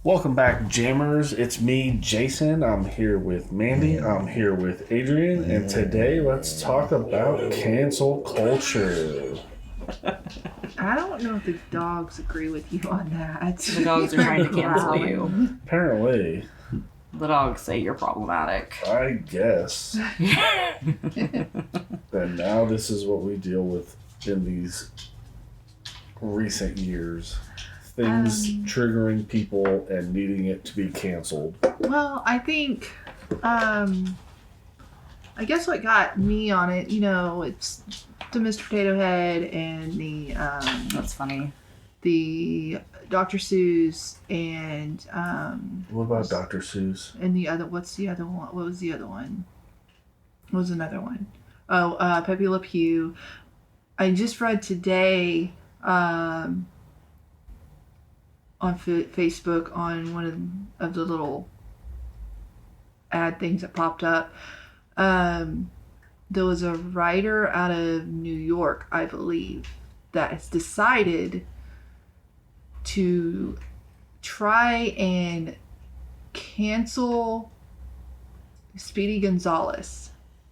Welcome back, Jammers. It's me, Jason. I'm here with Mandy. I'm here with Adrian. And today, let's talk about cancel culture. I don't know if the dogs agree with you on that. The dogs are trying to cancel you. Apparently. The dogs say you're problematic. I guess. And now this is what we deal with in these recent years. Things triggering people and needing it to be canceled. Well, I think, I guess what got me on it, it's the Mr. Potato Head and the, That's funny. The Dr. Seuss and, What about Dr. Seuss? And what's the other one? What was the other one? What was another one? Oh, Pepe Le Pew. I just read today, on Facebook on one of the little ad things that popped up. There was a writer out of New York, I believe, that has decided to try and cancel Speedy Gonzales.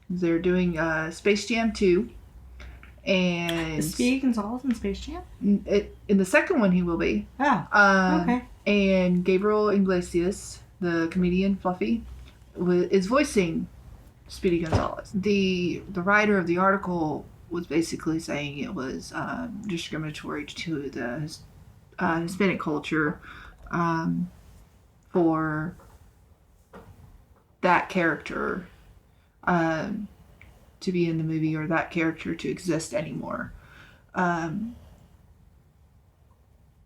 They're doing Space Jam 2. And Is Speedy Gonzales in Space Jam? In the second one, he will be. Oh, okay. And Gabriel Iglesias, the comedian Fluffy, is voicing Speedy Gonzales. The writer of the article was basically saying it was discriminatory to the Hispanic culture for that character to be in the movie or that character to exist anymore. I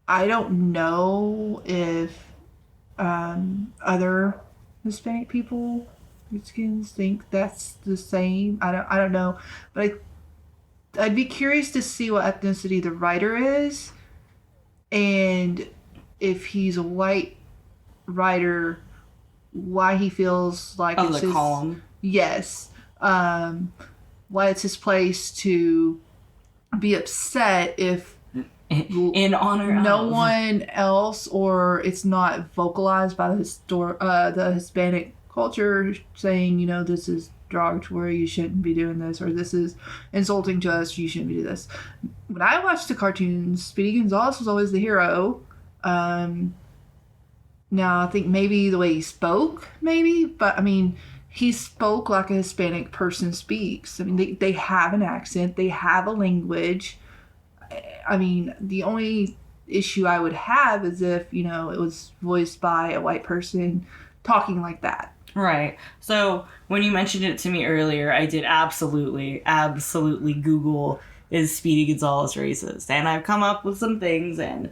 don't know if other Hispanic people, Mexicans, think that's the same. I don't know, but I'd be curious to see what ethnicity the writer is, and if he's a white writer, why he feels like it's the column. Yes. Why it's his place to be upset if in honor no of one else, or it's not vocalized by the Hispanic culture saying, this is derogatory, you shouldn't be doing this, or this is insulting to us, you shouldn't be doing this. When I watched the cartoons, Speedy Gonzales was always the hero. Now I think maybe the way he spoke, but I mean, he spoke like a Hispanic person speaks. I mean, they have an accent. They have a language. I mean, the only issue I would have is if, it was voiced by a white person talking like that. Right. So when you mentioned it to me earlier, I did absolutely Google, is Speedy Gonzales racist? And I've come up with some things, and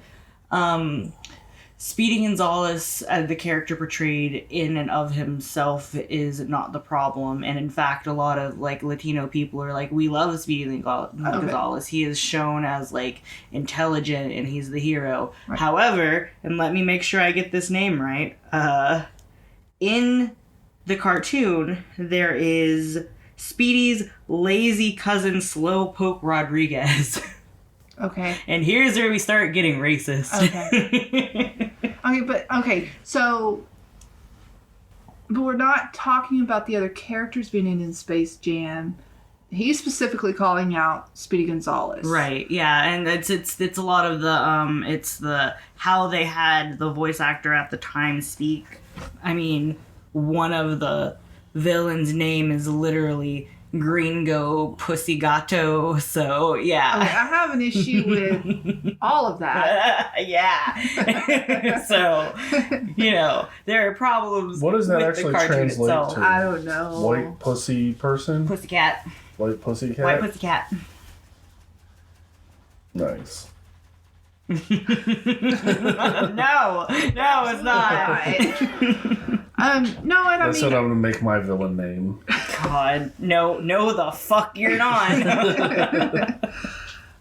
Speedy Gonzales, the character portrayed in and of himself, is not the problem. And in fact, a lot of Latino people are like, we love Speedy Gonzales. He is shown as intelligent and he's the hero. Right. However, and let me make sure I get this name right, in the cartoon, there is Speedy's lazy cousin Slowpoke Rodriguez. Okay. And here's where we start getting racist. Okay. So, but we're not talking about the other characters being in Space Jam. He's specifically calling out Speedy Gonzales. Right. Yeah, and it's a lot of the it's the how they had the voice actor at the time speak. I mean, one of the villains' name is literally Gringo Pussy Gato, so yeah. Okay, I have an issue with all of that. Yeah. So, there are problems. What does that with actually the cartoon translate itself. to? I don't know. White pussy person? Pussycat. White pussycat? White pussycat. Nice. No, it's not. No, and That's what I'm gonna make my villain name. God, no, the fuck you're not.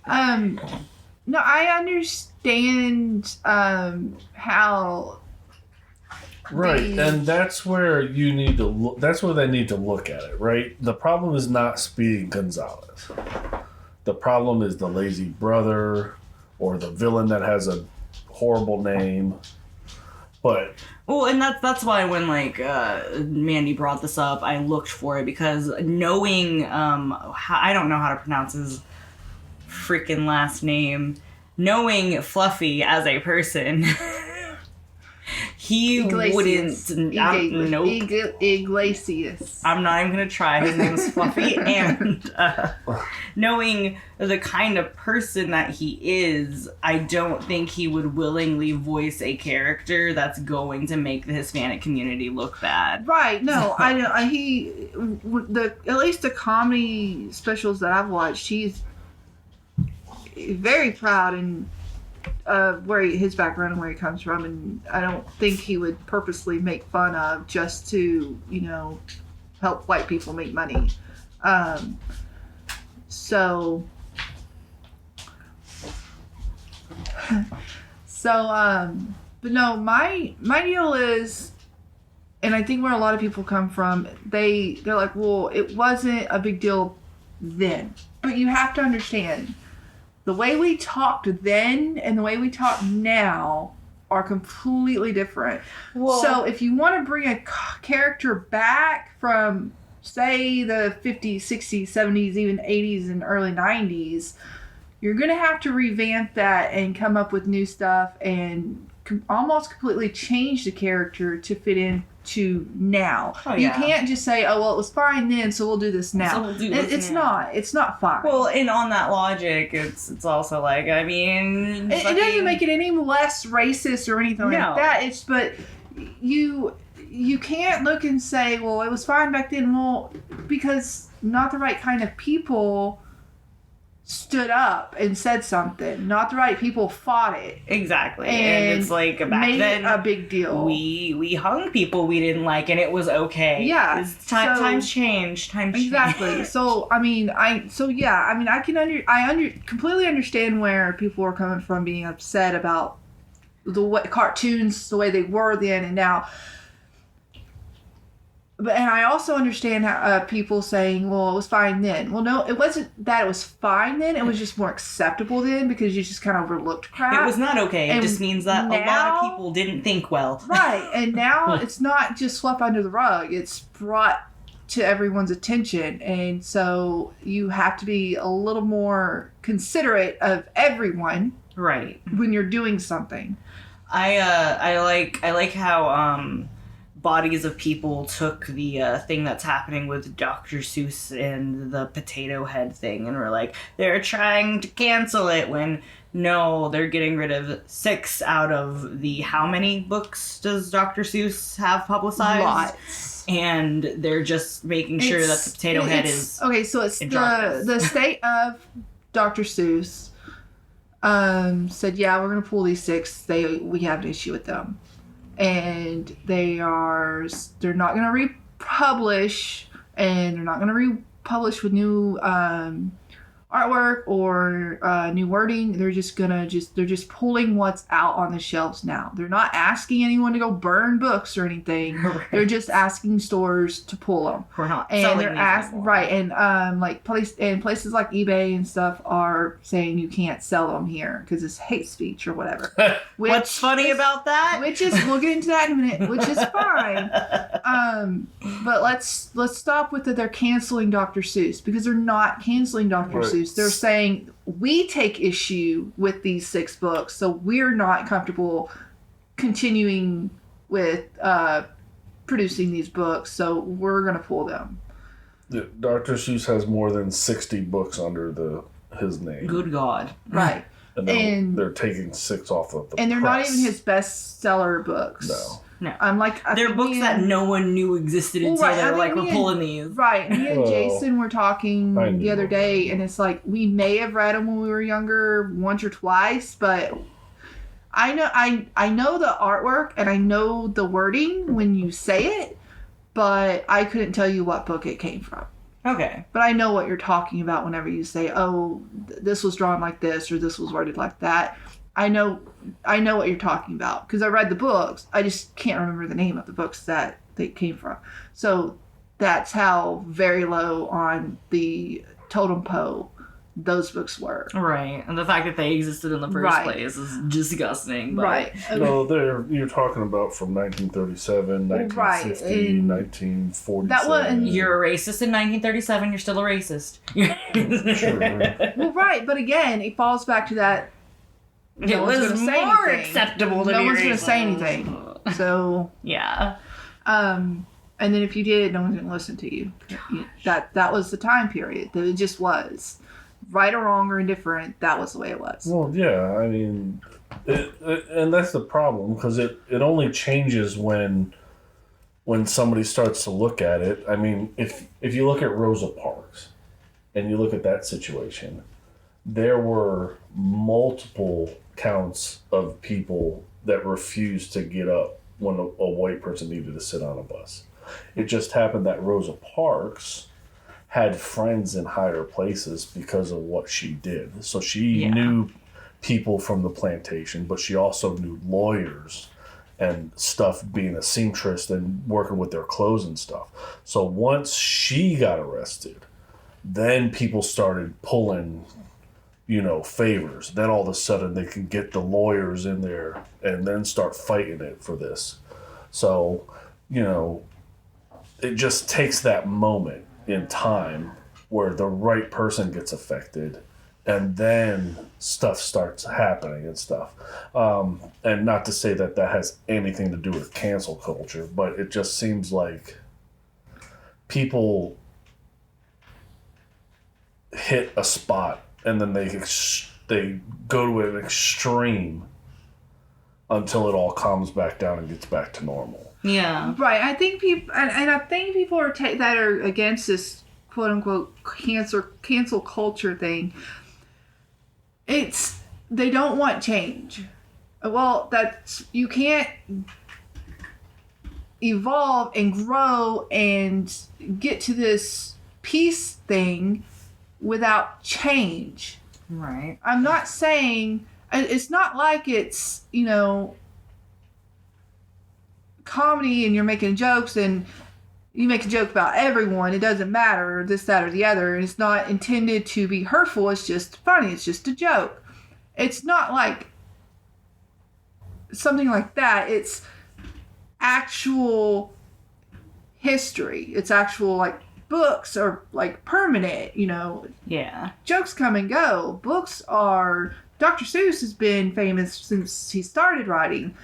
No, I understand how. Right, and that's where you need to look. That's where they need to look at it, right? The problem is not Speedy Gonzales. The problem is the lazy brother or the villain that has a horrible name. But well, and that's why when like Mandy brought this up, I looked for it because knowing I don't know how to pronounce his freaking last name, knowing Fluffy as a person. He Iglesias. wouldn't. Nope. Iglesias. I'm not even gonna try. His name's Fluffy, and knowing the kind of person that he is, I don't think he would willingly voice a character that's going to make the Hispanic community look bad. Right? No, at least the comedy specials that I've watched, he's very proud and. His background and where he comes from, and I don't think he would purposely make fun of just to, help white people make money. But no, my deal is, and I think where a lot of people come from, they're like, well, it wasn't a big deal then, but you have to understand. The way we talked then and the way we talk now are completely different. Well, so if you want to bring a character back from, say, the 50s, 60s, 70s, even 80s and early 90s, you're going to have to revamp that and come up with new stuff and almost completely change the character to fit in to now. Oh, yeah. You can't just say, oh, well, it was fine then, so we'll do this now. So we'll do this now. It's not fine. Well, and on that logic, it's also like, I mean... It doesn't make it any less racist or anything like that. But you can't look and say, well, it was fine back then. Well, because not the right kind of people stood up and said something. Not the right people fought it. Exactly. And it's like back then a big deal. We hung people we didn't like and it was okay. Yeah. Times change. Exactly. So I completely understand where people are coming from being upset about the cartoons the way they were then and now. And I also understand how, people saying, well, it was fine then. Well, no, it wasn't that it was fine then. It was just more acceptable then because you just kind of overlooked crap. It was not okay. It just means that a lot of people didn't think well. Right. And now it's not just swept under the rug. It's brought to everyone's attention. And so you have to be a little more considerate of everyone. Right. When you're doing something. I like how... bodies of people took the thing that's happening with Dr. Seuss and the potato head thing and were like, they're trying to cancel it when no, they're getting rid of 6 out of the how many books does Dr. Seuss have publicized? Lots. And they're just making sure that the potato head is okay, so it's the state of Dr. Seuss said, yeah, we're going to pull these 6. We have an issue with them. And they're not going to republish, and they're not going to republish with new artwork or new wording. They're just pulling what's out on the shelves now. They're not asking anyone to go burn books or anything. Right. They're just asking stores to pull them. We're not and selling they're asking right, and places like eBay and stuff are saying you can't sell them here because it's hate speech or whatever. What's funny about that? We'll get into that in a minute. Which is fine. But let's stop with that. They're canceling Dr. Seuss because they're not canceling Dr. Seuss. They're saying we take issue with these 6 books, so we're not comfortable continuing with producing these books, so we're going to pull them. Yeah, Dr. Seuss has more than 60 books under his name. Good God. Right. And they're taking 6 off of the And they're press. not even his bestseller books. No. I'm like... They're books that no one knew existed until they're like, we're pulling these. Right. Me and Jason were talking the other day, and it's like, we may have read them when we were younger once or twice, but I know the artwork, and I know the wording when you say it, but I couldn't tell you what book it came from. Okay. But I know what you're talking about whenever you say, oh, this was drawn like this, or this was worded like that. I know what you're talking about because I read the books. I just can't remember the name of the books that they came from. So that's how very low on the totem pole those books were. Right. And the fact that they existed in the first Right. place is disgusting. But Right. No, you're talking about from 1937, 1950, Right, and 1947. that was- you're a racist in 1937, you're still a racist. Sure. Well, right, but again, it falls back to that. It No one's was gonna say more anything. acceptable to No be one's going to racist. say anything. So, Yeah. and then if you did, no one's going to listen to you. That was the time period. That it just was. Right or wrong or indifferent, that was the way it was. Well, yeah, I mean, and that's the problem because it only changes when somebody starts to look at it. I mean, if you look at Rosa Parks and you look at that situation, there were multiple counts of people that refused to get up when a white person needed to sit on a bus. It just happened that Rosa Parks had friends in higher places because of what she did. So she knew people from the plantation, but she also knew lawyers and stuff, being a seamstress and working with their clothes and stuff. So once she got arrested, then people started pulling, favors. Then all of a sudden they can get the lawyers in there and then start fighting it for this. So, it just takes that moment in time where the right person gets affected and then stuff starts happening and stuff. And not to say that has anything to do with cancel culture, but it just seems like people hit a spot and then they go to an extreme until it all calms back down and gets back to normal. Yeah. Right. I think people, and I think people are that are against this quote unquote cancel culture thing. They don't want change. Well, you can't evolve and grow and get to this peace thing without change. Right. I'm not saying it's not like it's, comedy and you're making jokes and you make a joke about everyone. It doesn't matter, this, that, or the other. And it's not intended to be hurtful. It's just funny. It's just a joke. It's not like something like that. It's actual history. It's actual, like, books are, like, permanent, Yeah. Jokes come and go. Books are... Dr. Seuss has been famous since he started writing.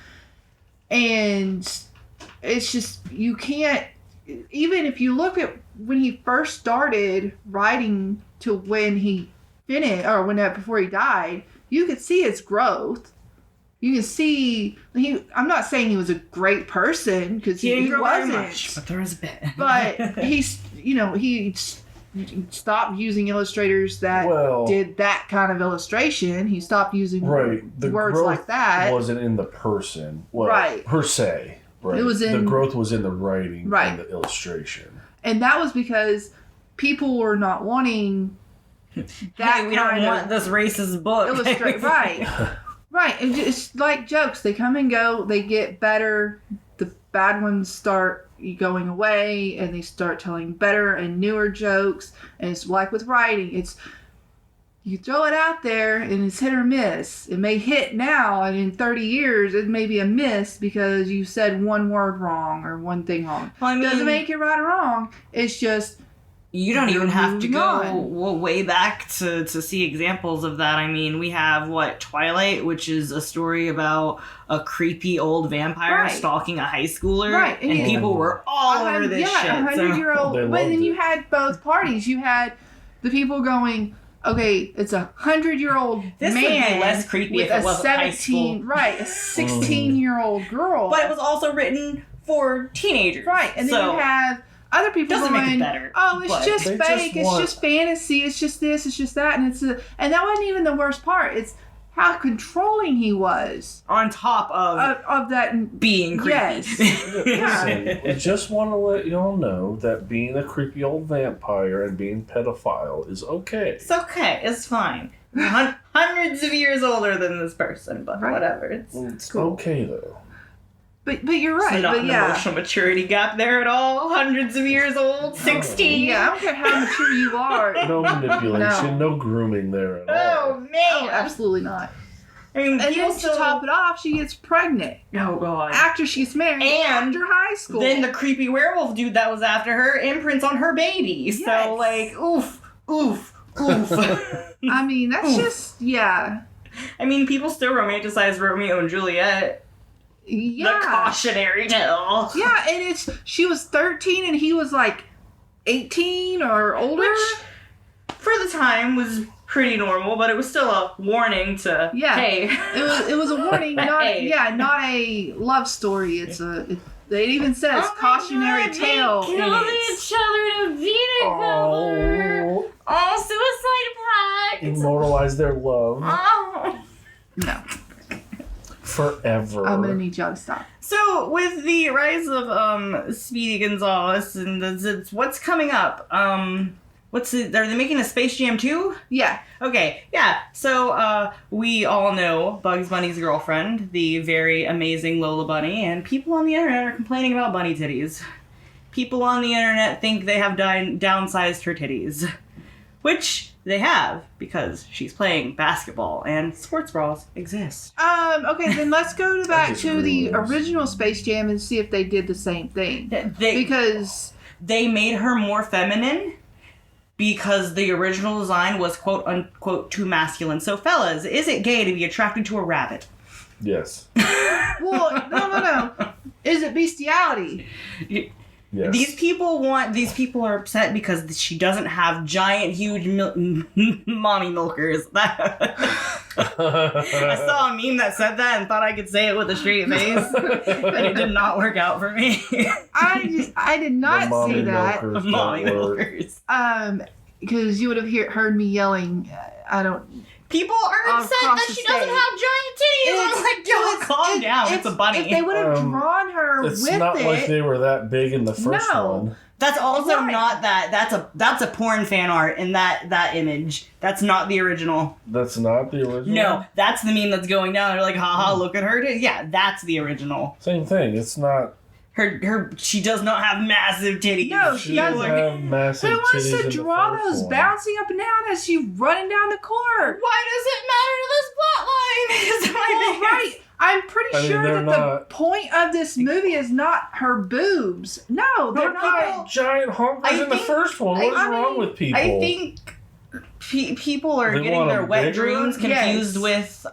And it's just, you can't, even if you look at when he first started writing to when he finished, or before he died, you could see his growth. You can see, I'm not saying he was a great person, because he wasn't. Much, but there was a bit. But he's, he stopped using illustrators that did that kind of illustration. He stopped using the words growth like that. Wasn't in the person, per se. Right. It was in the growth was in the writing and the illustration, and that was because people were not wanting that. We don't want this racist book. Illustrate right. It's like jokes. They come and go. They get better. The bad ones start going away, and they start telling better and newer jokes. And it's like with writing. It's you throw it out there, and it's hit or miss. It may hit now, and in 30 years, it may be a miss because you said one word wrong or one thing wrong. Well, Doesn't make it right or wrong. It's just you don't even have to go on. way back to see examples of that. I mean, we have Twilight, which is a story about a creepy old vampire stalking a high schooler, and people were all over this shit. 100-year-old. But then you had both parties. You had the people going, okay, it's 100-year-old man. This would be less creepy if it wasn't high school. Right, a 16-year-old girl. But it was also written for teenagers. Right, and then you have other people doesn't going, make it better. Oh, it's just fake. It's just fantasy. It's just this. It's just that. And and that wasn't even the worst part. It's how controlling he was. On top of that being creepy. Yes. Listen, I just want to let y'all know that being a creepy old vampire and being pedophile is okay. It's okay. It's fine. Hundreds of years older than this person, but whatever. It's It's cool. okay though. But you're right. It's not but an yeah. emotional maturity gap there at all. Hundreds of years old, 16. Yeah, I don't care how mature you are. No manipulation, no grooming there at all. Oh man, Oh, absolutely not. I mean, And people then to top it off, she gets pregnant Oh god. after she's married, And after high school. Then the creepy werewolf dude that was after her imprints on her baby. So Yes. like, oof, oof, oof. I mean, that's Oof. just I mean, people still romanticize Romeo and Juliet. yeah. The cautionary tale. Yeah, and she was 13 and he was like 18 or older. Which, for the time, was pretty normal, but it was still a warning to, hey. It was a warning, not Hey. not a love story. It even says cautionary tale. They killed each other in a vehicle. Oh, suicide pact. Immortalize their love Oh. No, forever. I'm gonna need y'all to stop. So, with the rise of Speedy Gonzales and what's coming up? Are they making a Space Jam 2? Yeah. Okay, yeah. So, we all know Bugs Bunny's girlfriend, the very amazing Lola Bunny, and people on the internet are complaining about bunny titties. People on the internet think they have downsized her titties. Which they have, because she's playing basketball, and sports bras exist. Okay, then let's go back just to the rules. original Space Jam and see if they did the same thing. Because They made her more feminine because the original design was quote unquote too masculine. So fellas, is it gay to be attracted to a rabbit? Yes. well, no. Is it bestiality? Yes. These people are upset because she doesn't have giant, huge mommy milkers. I saw a meme that said that and thought I could say it with a straight face, and it did not work out for me. I did not see that. Mommy milkers. Because you would have heard me yelling. I don't. People are upset Across that the she doesn't stage. have giant titties. I'm like, yo, calm down. It's a bunny. If they would have drawn her It's with not it, like they were that big in the first No. one. That's also Right. not that. That's a porn fan art in that image. That's not the original. That's not the original? No, that's the meme that's going down. They're like, haha, look at her. Yeah, that's the original. Same thing. It's not... She does not have massive titties. No, She she doesn't doesn't. have massive Who wants titties to in the draw first those one. bouncing up and down as she running down the court? Why does it matter to this plotline? Is my Well, biggest- right. I'm pretty I mean, sure they're that the not- point of this movie is not her boobs. No, they're They're not. not giant honkers I in the think- first one. What's I wrong mean, with people? I think people are They getting want their them wet bigger? dreams confused Yes. with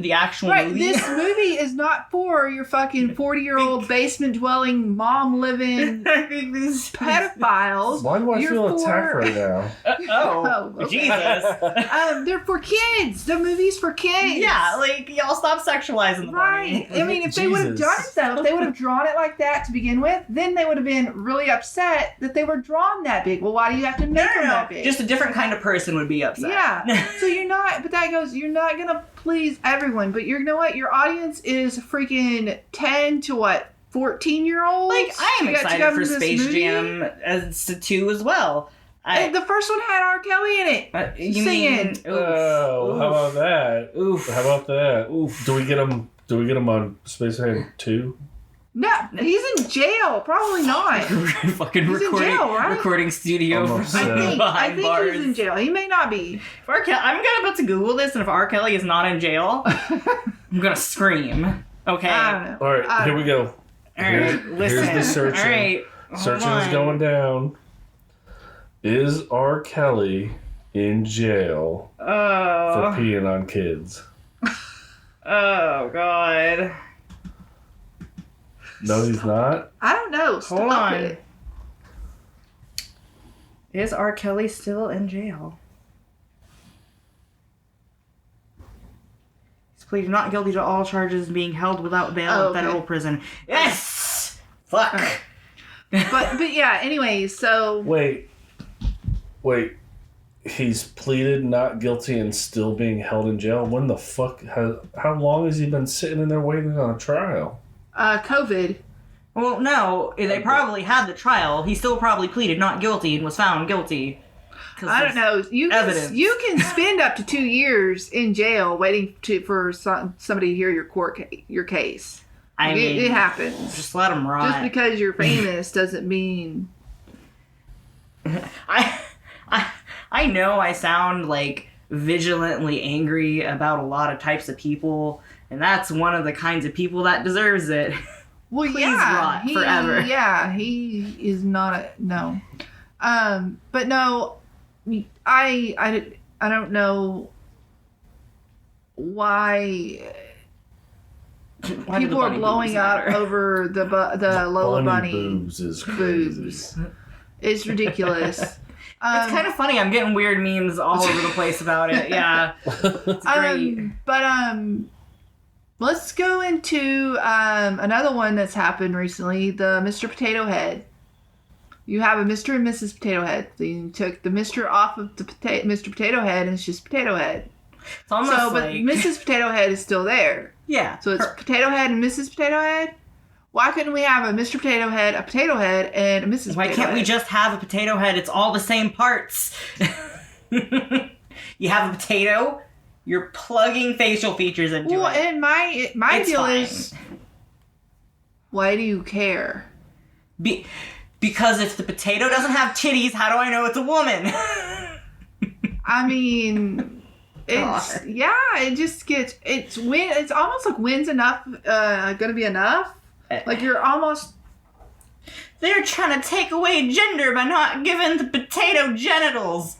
the actual Right, movie. this movie is not for your fucking 40-year-old basement-dwelling, mom-living I think these pedophiles. Why do I You're feel attacked for- right now? Oh, okay. Jesus. They're for kids. The movie's for kids. Yeah, like, y'all stop sexualizing the Right. bunny. I mean, if they would have Jesus. done it, though, if they would have drawn it like that to begin with, then they would have been really upset that they were drawn that big. Well, why do you have to make them that big? Just a different kind of person would be upset. Yeah. So you're not, but that goes, you're not going to please everyone, but you know what? Your audience is freaking 10 to what? 14-year-olds? Like, I am You got to excited come for to this Space movie? Jam as 2 as well. And the first one had R. Kelly in it. You singing. mean, oof, Oh, how about that? oof. How about that? Oof. Do we get him on Space Jam 2? No, he's in jail. Probably not. Fucking He's in recording, jail, right? recording studio Almost, from yeah. I behind think bars. he's in jail. He may not be. If I'm about to Google this, and if R. Kelly is not in jail, I'm gonna scream. Okay. I don't know. All right, here we go. All right. Listen. Here's the searching. All right. hold Searching is on. going down. Is R. Kelly in jail for Oh. peeing on kids? Oh God. No, he's not. I don't know. Stop Hold on. it. Is R. Kelly still in jail? He's pleaded not guilty to all charges and being held without bail Oh, in okay. federal prison. Yes! Fuck. Alright. But yeah, anyway, so Wait. He's pleaded not guilty and still being held in jail. When the fuck? How long has he been sitting in there waiting on a trial? COVID. Well, no, they probably had the trial. He still probably pleaded not guilty and was found guilty. 'Cause I don't know. evidence. You can spend up to 2 years in jail waiting for somebody to hear your case. Like, it happens. Just let them rot. Just because you're famous doesn't mean... I know I sound like vigilantly angry about a lot of types of people, and that's one of the kinds of people that deserves it. Well, Please rot forever. Yeah, he is not a... No. But no, I don't know why people are blowing up over the Lola Bunny boobs is crazy. boobs. It's ridiculous. It's kind of funny. I'm getting weird memes all over the place about it. Yeah, it's great. Let's go into another one that's happened recently. The Mr. Potato Head. You have a Mr. and Mrs. Potato Head. So you took the Mr. off of the Mr. Potato Head, and it's just Potato Head. It's almost but Mrs. Potato Head is still there. Yeah. So it's Potato Head and Mrs. Potato Head. Why couldn't we have a Mr. Potato Head, a Potato Head, and a Mrs. Why Potato can't Head? we just have a potato head? It's all the same parts. You have a potato. You're plugging facial features into Well, it. and my It's deal fine. is, why do you care? Because if the potato doesn't have titties, how do I know it's a woman? I mean, it just gets, it's almost like when's enough gonna be enough? Like you're almost... They're trying to take away gender by not giving the potato genitals.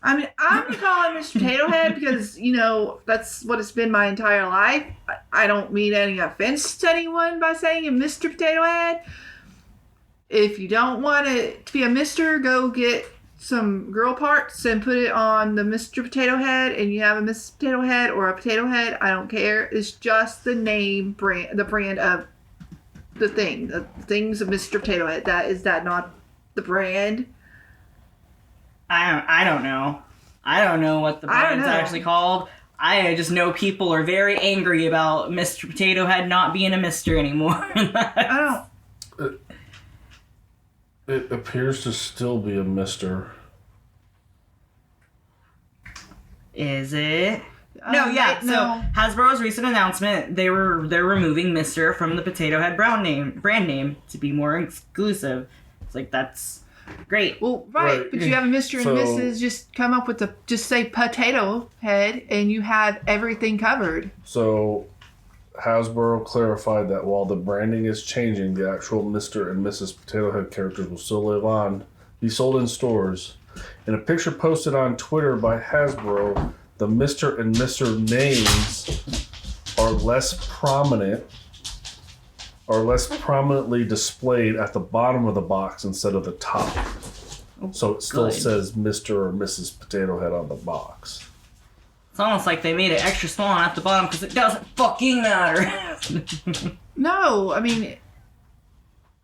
I mean, I'm gonna call it Mr. Potato Head because, that's what it's been my entire life. I don't mean any offense to anyone by saying a Mr. Potato Head. If you don't want it to be a Mr., go get some girl parts and put it on the Mr. Potato Head, and you have a Mrs. Potato Head or a Potato Head. I don't care. It's just the name brand, the brand of the things of Mr. Potato Head. Is that not the brand? I don't know. I don't know what the brand's actually called. I just know people are very angry about Mr. Potato Head not being a Mr. anymore. I don't... It appears to still be a Mr. Is it? No. So Hasbro's recent announcement, they're removing Mr. from the Potato Head brand name to be more exclusive. It's like, that's great. Well, right, but you have a Mr. and Mrs. Just come up with just say Potato Head, and you have everything covered. So Hasbro clarified that while the branding is changing, the actual Mr. and Mrs. Potato Head characters will still live on, be sold in stores. In a picture posted on Twitter by Hasbro, the Mr. and Mr. names are less prominently displayed at the bottom of the box instead of the top. So it still says Mr. or Mrs. Potato Head on the box. It's almost like they made it extra small at the bottom because it doesn't fucking matter. No, I mean,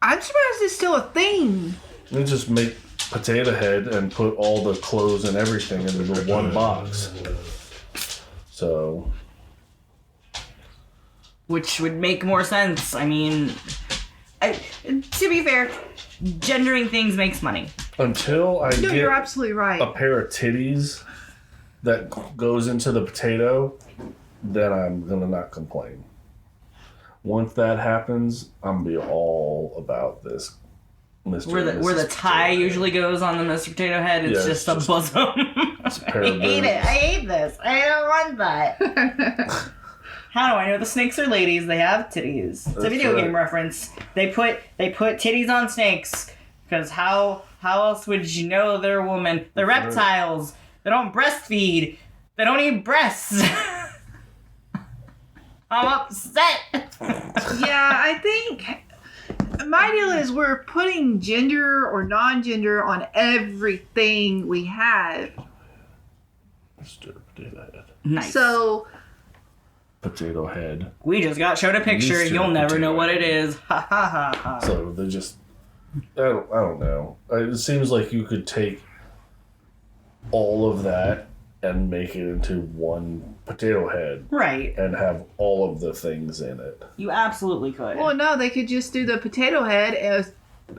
I'm surprised it's still a thing. They just make Potato Head and put all the clothes and everything into the one box. So, which would make more sense. I mean, to be fair, gendering things makes money. Until you're absolutely right. A pair of titties that goes into the potato, then I'm gonna not complain. Once that happens, I'm gonna be all about this. Mr. Where the tie usually goes on the Mr. Potato Head, it's just a bosom. I hate it. I hate this. I don't want that. How do I know the snakes are ladies? They have titties. It's a video game reference. They put titties on snakes because how else would you know they're a woman? They're reptiles. They don't breastfeed. They don't eat breasts. I'm upset. Yeah, I think my deal is we're putting gender or non-gender on everything we have. Mr. Potato Head. Nice. So, Potato Head. We just got showed a picture. Mr. You'll never know what Potato it is. Ha ha ha ha. So they just, I don't know. It seems like you could take all of that and make it into one potato head. Right. And have all of the things in it. You absolutely could. Well, no, they could just do the potato head as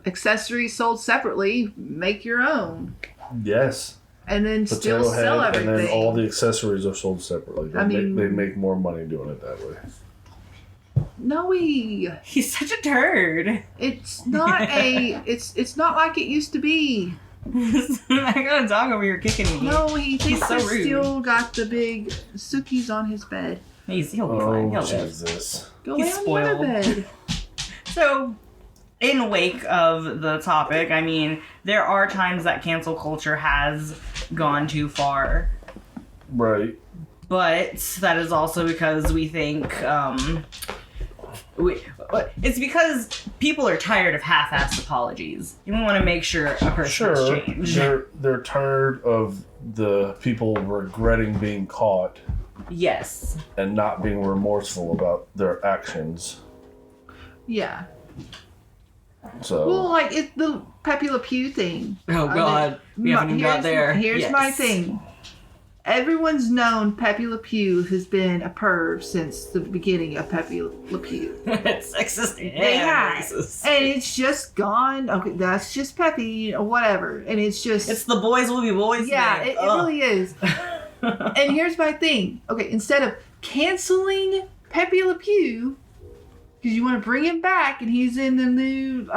accessories sold separately, make your own. Yes. And then Potato still sell head, everything. and then all the accessories are sold separately. They make more money doing it that way. He's such a turd. It's not it's not like it used to be. I gotta talk over here kicking me. No, he thinks so he's rude. still got the big Sookies on his bed. He'll be fine. He'll live. Jesus. Go He's lay on the other spoiled. bed. So, in wake of the topic, I mean, there are times that cancel culture has gone too far. Right. But that is also because we think, it's because people are tired of half-assed apologies. And we want to make sure a person has changed. They're tired of the people regretting being caught. Yes. And not being remorseful about their actions. Yeah. So. Well, like it's the Pepe Le Pew thing. Oh God, we haven't even got there. Here's my thing. Everyone's known Pepe Le Pew has been a perv since the beginning of Pepe Le Pew. It's sexist. They have. And it's just gone. Okay, that's just Pepe or whatever. And it's just... It's the boys will be boys. Yeah, it really is. And here's my thing. Okay, instead of canceling Pepe Le Pew, because you want to bring him back, and he's in the new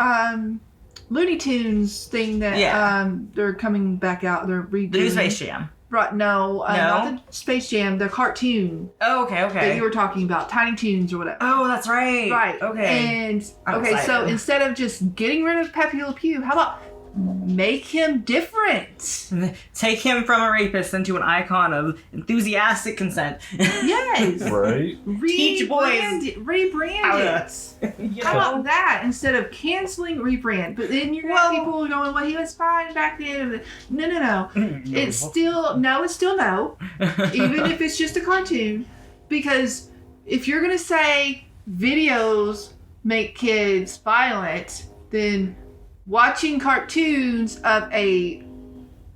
Looney Tunes thing that they're coming back out. They're redoing. The new Space Jam. Right, no, not the Space Jam, the cartoon. Oh, okay. That you were talking about, Tiny Toons or whatever. Oh, that's right. Right. Okay. And, I'm okay, excited. so instead of just getting rid of Pepe Le Pew, how about make him different? Take him from a rapist into an icon of enthusiastic consent. Yes. Right. Teach boys rebrand it. How about that instead of canceling rebrand? But then you're gonna have people going, well, he was fine back then. No. It's still no. Even if it's just a cartoon, because if you're gonna say videos make kids violent, then watching cartoons of a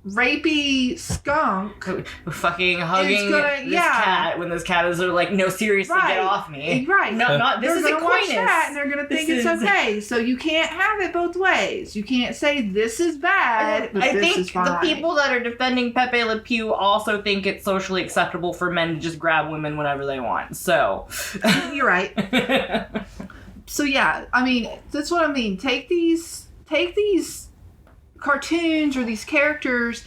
rapey skunk fucking hugging this cat when this cat is like, no, seriously, get off me. Right. No, not this. They're is a gonna watch coyness. that and they're gonna think it's okay. So you can't have it both ways. You can't say this is bad, but I this think is fine. the people that are defending Pepe Le Pew also think it's socially acceptable for men to just grab women whenever they want. So you're right. So yeah, I mean, that's what I mean. Take these cartoons or these characters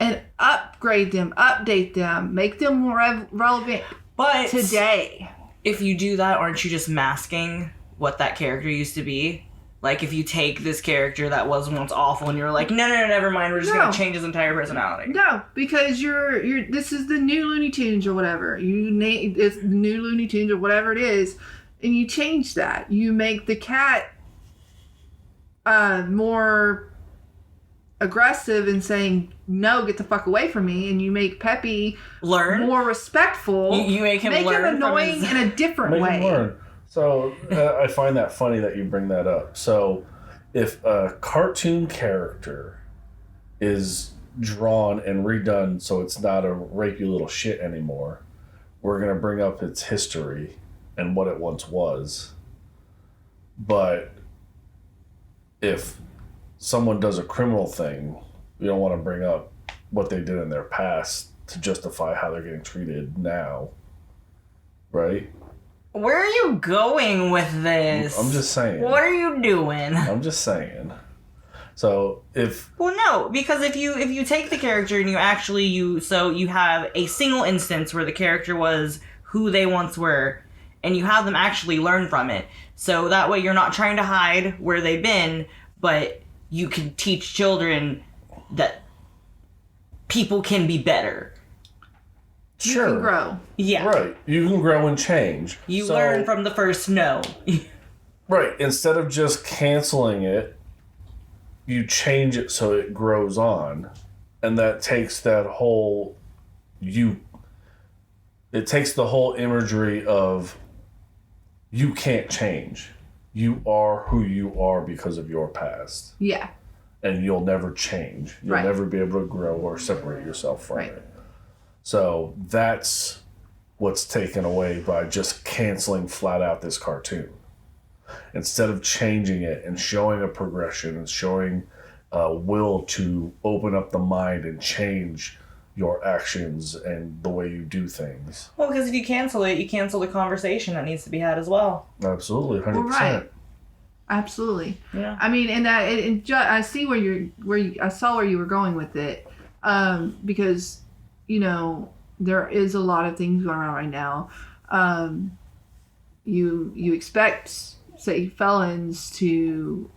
and upgrade them, update them, make them more relevant today. If you do that, aren't you just masking what that character used to be? Like, if you take this character that was once awful and you're like, no, never mind, we're just going to change his entire personality. No, because you're this is the new Looney Tunes or whatever. It's the new Looney Tunes or whatever it is, and you change that. You make the cat more aggressive and saying, no, get the fuck away from me, and you make Pepe more respectful. You make him learn him annoying in a different way. Him learn. So I find that funny that you bring that up. So if a cartoon character is drawn and redone so it's not a rapey little shit anymore, we're going to bring up its history and what it once was. But if someone does a criminal thing, we don't want to bring up what they did in their past to justify how they're getting treated now. Right? Where are you going with this? I'm just saying. What are you doing? I'm just saying. So if... Well, no, because if you take the character and you have a single instance where the character was who they once were, and you have them actually learn from it. So that way you're not trying to hide where they've been, but you can teach children that people can be better. Sure. You can grow. Yeah. Right. You can grow and change. You learn from the first no. Right. Instead of just canceling it, you change it so it grows on. And that takes that whole... It takes the whole imagery of you can't change. You are who you are because of your past. Yeah. And you'll never change. You'll never be able to grow or separate yourself from it. So that's what's taken away by just canceling flat out this cartoon. Instead of changing it and showing a progression and showing will to open up the mind and change your actions and the way you do things. Well, because if you cancel it, you cancel the conversation that needs to be had as well. Absolutely, 100%. Well, right. Absolutely. Yeah. I mean, and I see I saw where you were going with it, because, there is a lot of things going on right now. You expect, say, felons to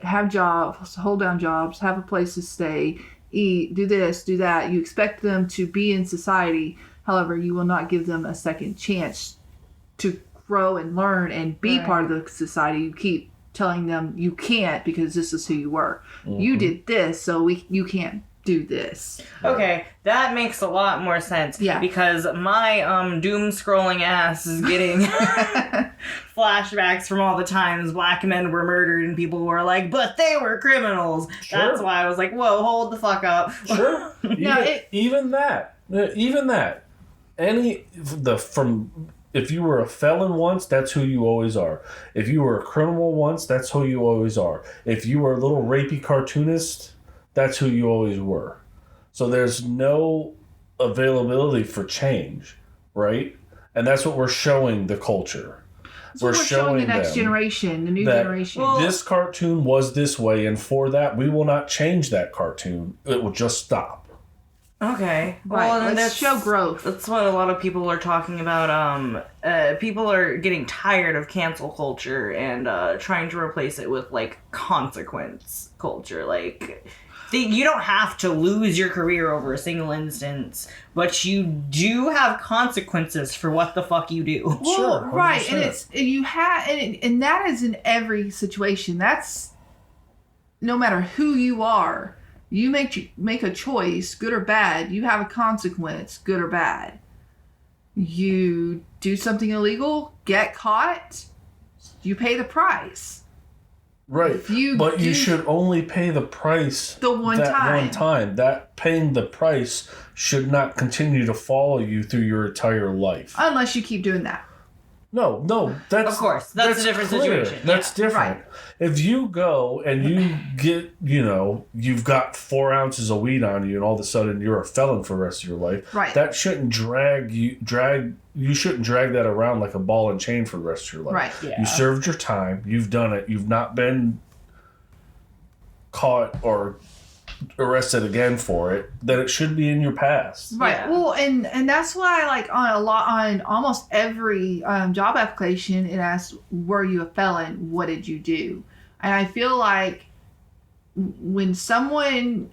have jobs, hold down jobs, have a place to stay, eat, do this, do that. You expect them to be in society. However, you will not give them a second chance to grow and learn and be part of the society. You keep telling them you can't because this is who you were. Mm-hmm. You did this, so you can't do this. Okay, that makes a lot more sense. Yeah. Because my doom scrolling ass is getting flashbacks from all the times black men were murdered and people were like, but they were criminals. Sure. That's why I was like, whoa, hold the fuck up. Sure. Even that. If you were a felon once, that's who you always are. If you were a criminal once, that's who you always are. If you were a little rapey cartoonist, that's who you always were. So there's no availability for change, right? And that's what we're showing the culture. We're showing the next generation, the new generation. This cartoon was this way, and for that, we will not change that cartoon. It will just stop. Okay. Right. Well, let's show growth. That's what a lot of people are talking about. People are getting tired of cancel culture and trying to replace it with, like, consequence culture. Like, you don't have to lose your career over a single instance, but you do have consequences for what the fuck you do. Well, sure, right, and that is in every situation. That's no matter who you are. You make a choice, good or bad. You have a consequence, good or bad. You do something illegal, get caught, you pay the price. Right, but you should only pay the price the one time. That paying the price should not continue to follow you through your entire life. Unless you keep doing that. No, that's... Of course, that's a different situation. That's different. Right. If you go and you get, you've got 4 ounces of weed on you and all of a sudden you're a felon for the rest of your life, right. That shouldn't you shouldn't drag that around like a ball and chain for the rest of your life. Right. Yeah. You served your time, you've done it, you've not been caught or arrested again for it, then it should be in your past. Right. Yeah. Well, and that's why, like, on almost every job application, it asks, "Were you a felon? What did you do?" And I feel like when someone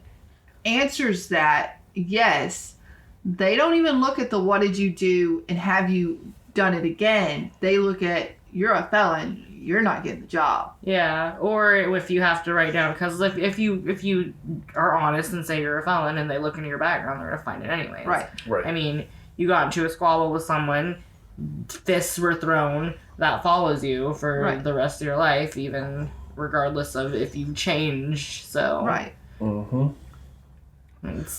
answers that yes, they don't even look at the "what did you do" and have you done it again. They look at, "You're a felon. You're not getting the job." Yeah, or if you have to write down, because if you are honest and say you're a felon and they look into your background, they're gonna find it anyways. Right. Right. I mean, you got into a squabble with someone, fists were thrown, that follows you for the rest of your life, even regardless of if you've changed. So. Right. Mm-hmm.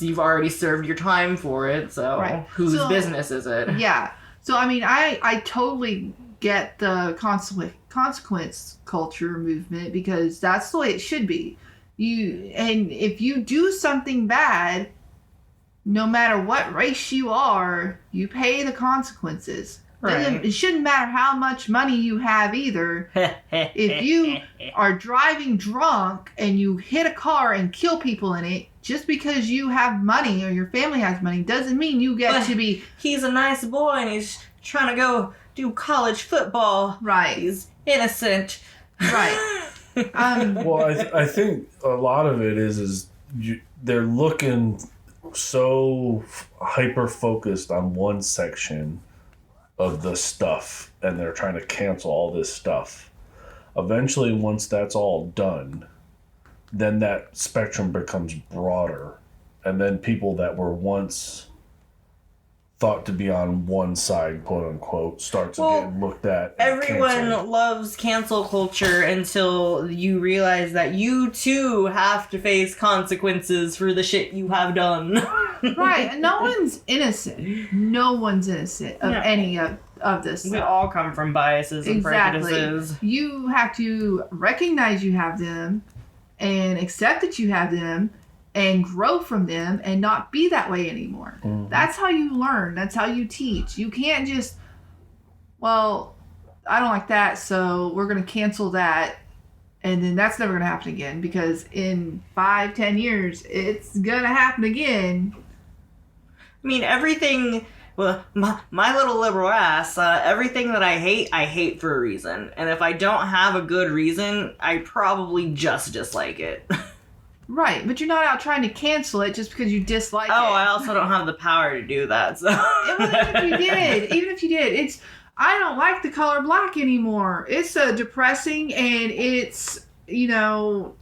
You've already served your time for it, so whose business is it? Yeah. So I mean, I totally get the consequence culture movement because that's the way it should be. And if you do something bad, no matter what race you are, you pay the consequences. Right. It shouldn't matter how much money you have either. If you are driving drunk and you hit a car and kill people in it, just because you have money or your family has money doesn't mean you get to be... He's a nice boy and he's trying to go do college football. Right. He's innocent. Right. Well, I think a lot of it is they're looking so hyper-focused on one section of the stuff, and they're trying to cancel all this stuff. Eventually, once that's all done, then that spectrum becomes broader, and then people that were once thought to be on one side, quote unquote, start to get looked at. Everyone loves cancel culture until you realize that you too have to face consequences for the shit you have done. Right. And no one's innocent. No one's innocent of any of this stuff. We all come from biases and prejudices. You have to recognize you have them and accept that you have them and grow from them and not be that way anymore. Mm-hmm. That's how you learn. That's how you teach. You can't just, well, I don't like that, so we're going to cancel that. And then that's never going to happen again, because in 5-10 years, it's going to happen again. I mean, everything, well, my little liberal ass, everything that I hate for a reason. And if I don't have a good reason, I probably just dislike it. Right, but you're not out trying to cancel it just because you dislike it. Oh, I also don't have the power to do that, so. Even if you did, it's, I don't like the color black anymore. It's depressing, and it's, you know,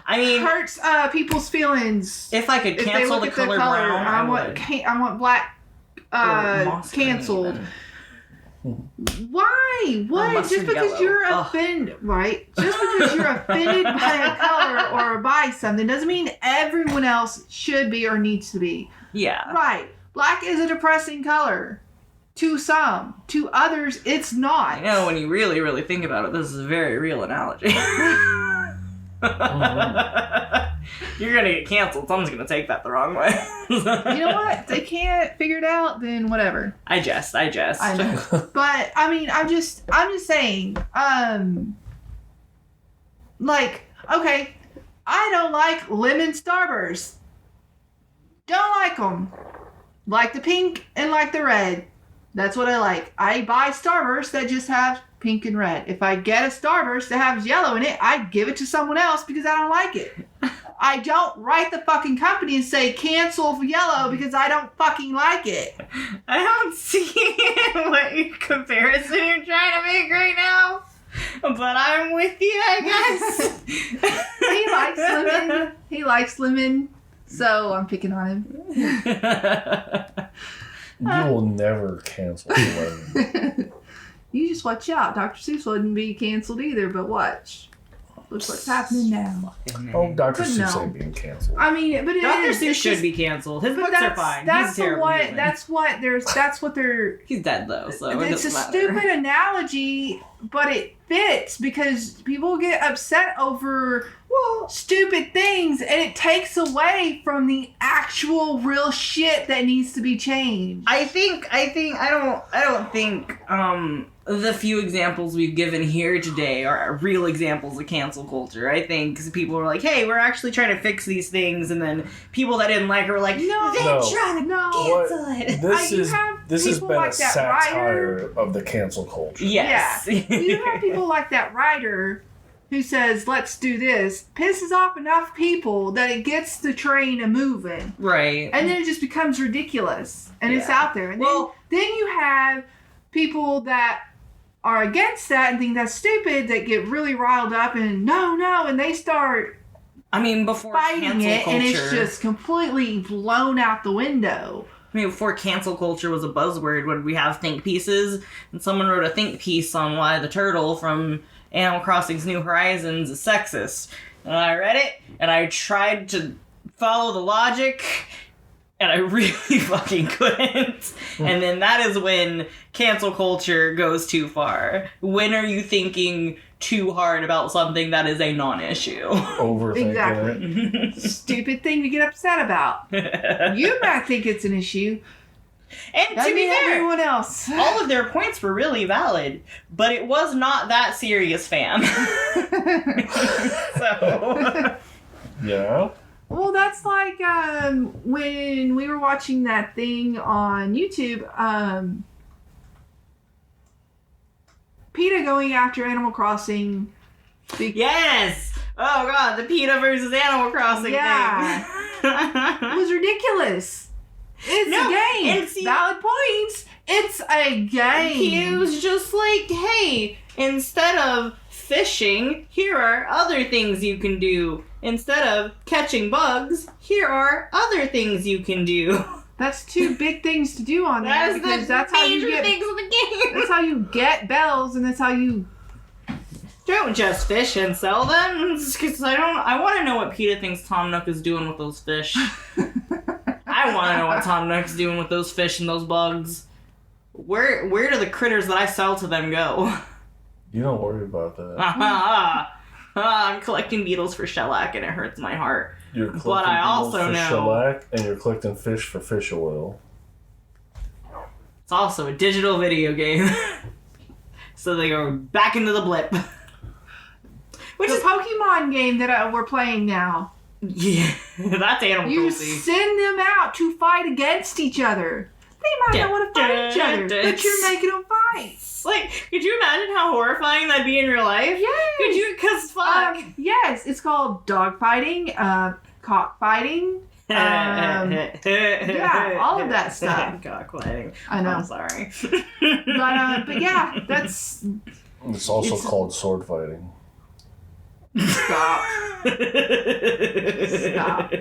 I mean, hurts people's feelings. if I could cancel the color brown, I want black canceled. Why? What? Just mustard because yellow. you're offended, right? Just because you're offended by a color or by something doesn't mean everyone else should be or needs to be. yeah. Right. Black is a depressing color. To some. To others, it's not. I know, when you really, really think about it, this is a very real analogy. You're gonna get canceled. Someone's gonna take that the wrong way. You know what? If they can't figure it out, then whatever. I jest. I know. But, I mean, I'm just saying, like, okay, I don't like lemon Starbursts. Don't like them. Like the pink and like the red. That's what I like. I buy Starbursts that just have pink and red. If I get a Starburst that has yellow in it, I give it to someone else because I don't like it. I don't write the fucking company and say cancel for yellow because I don't fucking like it. I don't see what comparison you're trying to make right now, but I'm with you, I guess. He likes lemon, so I'm picking on him. You will never cancel the You just watch out. Dr. Seuss wouldn't be canceled either, but watch. Look what's happening now. Oh, Dr. But Seuss no. ain't being canceled. I mean, but it Dr. is. Seuss It's should just, be canceled. His but books are fine. That's He's a terrible human. That's what they're. He's dead though, so it It's a doesn't matter. stupid analogy, but it fits because people get upset over stupid things, and it takes away from the actual real shit that needs to be changed. I don't think the few examples we've given here today are real examples of cancel culture. I think people are like, hey, we're actually trying to fix these things, and then people that didn't like it were like, No. they're trying to cancel it. This has people been like a that satire of the cancel culture. Yes. Yeah. You have people like that writer who says, let's do this, pisses off enough people that it gets the train a-moving. Right. And then it just becomes ridiculous. And it's Yeah. out there. And Well- then you have people that are against that and think that's stupid, that get really riled up and no, and they start I mean, before fighting cancel it, culture, and it's just completely blown out the window. I mean, before cancel culture was a buzzword, when we have think pieces, and someone wrote a think piece on why the turtle from Animal Crossing's New Horizons is sexist. And I read it, and I tried to follow the logic, and I really fucking couldn't. And then that is when cancel culture goes too far. When are you thinking too hard about something that is a non-issue? Overthinking Exactly. it. Stupid thing to get upset about. You might think it's an issue. And Doesn't to be mean fair, everyone else. all of their points were really valid, but it was not that serious, fam. So, Yeah. Well, that's like when we were watching that thing on YouTube, PETA going after Animal Crossing. yes! Oh god, the PETA versus Animal Crossing Yeah. thing. It was ridiculous. It's No, a game. and see- Valid points. It's a game. He was just like, hey, instead of fishing, here are other things you can do. Instead of catching bugs, here are other things you can do. That's two big things to do on there That's because the that's how you major get. things of the game. That's how you get bells, and that's how you. Don't just fish and sell them, because I want to know what PETA thinks Tom Nook is doing with those fish. I want to know what Tom Nook's doing with those fish and those bugs. Where do the critters that I sell to them go? You don't worry about that. I'm collecting beetles for shellac and it hurts my heart. You're collecting But I beetles also for know shellac, and you're collecting fish for fish oil. it's also a digital video game. So they go back into the blip. Which the is Pokemon game that we're playing now. yeah, that's animal You cruelty. send them out to fight against each other. They might not want to fight each other, but you're making them fight. Like, could you imagine how horrifying that'd be in real life? Yes. Could you? Cause fuck. Yes, it's called dog fighting, cockfighting. Yeah, all of that stuff. Cockfighting. I know. I'm sorry. But yeah, that's It's also called sword fighting. stop. Stop.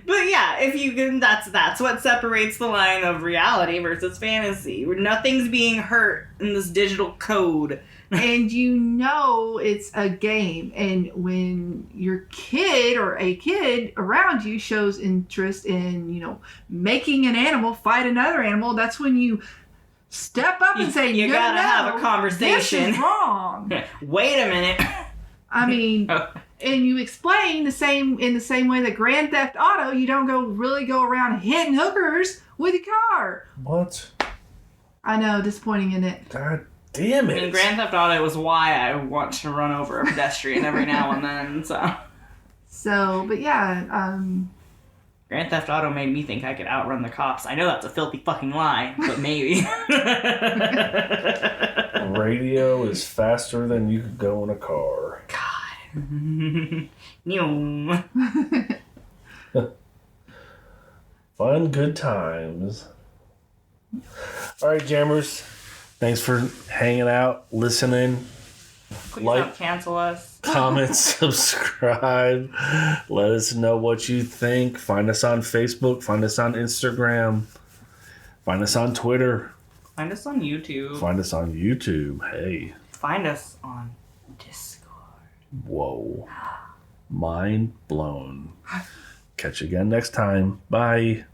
But yeah, if you can, that's what separates the line of reality versus fantasy, where nothing's being hurt in this digital code. And you know it's a game, and when your kid or a kid around you shows interest in, you know, making an animal fight another animal, that's when you step up and say, You no, gotta have a this conversation. is wrong. Wait a minute. I mean, and you explain in the same way that Grand Theft Auto, you don't go around hitting hookers with your car. What? I know, disappointing, isn't it? God damn it. I mean, Grand Theft Auto was why I want to run over a pedestrian every now and then, so. So, but yeah, Grand Theft Auto made me think I could outrun the cops. I know that's a filthy fucking lie, but maybe. Radio is faster than you could go in a car. God. Nyum. Fun, good times. All right, jammers. Thanks for hanging out, listening. Please Like- don't cancel us. Comment, subscribe. Let us know what you think. Find us on Facebook. Find us on Instagram. Find us on Twitter. Find us on YouTube. Find us on YouTube. Hey. Find us on Discord. Whoa. Mind blown. Catch you again next time. Bye.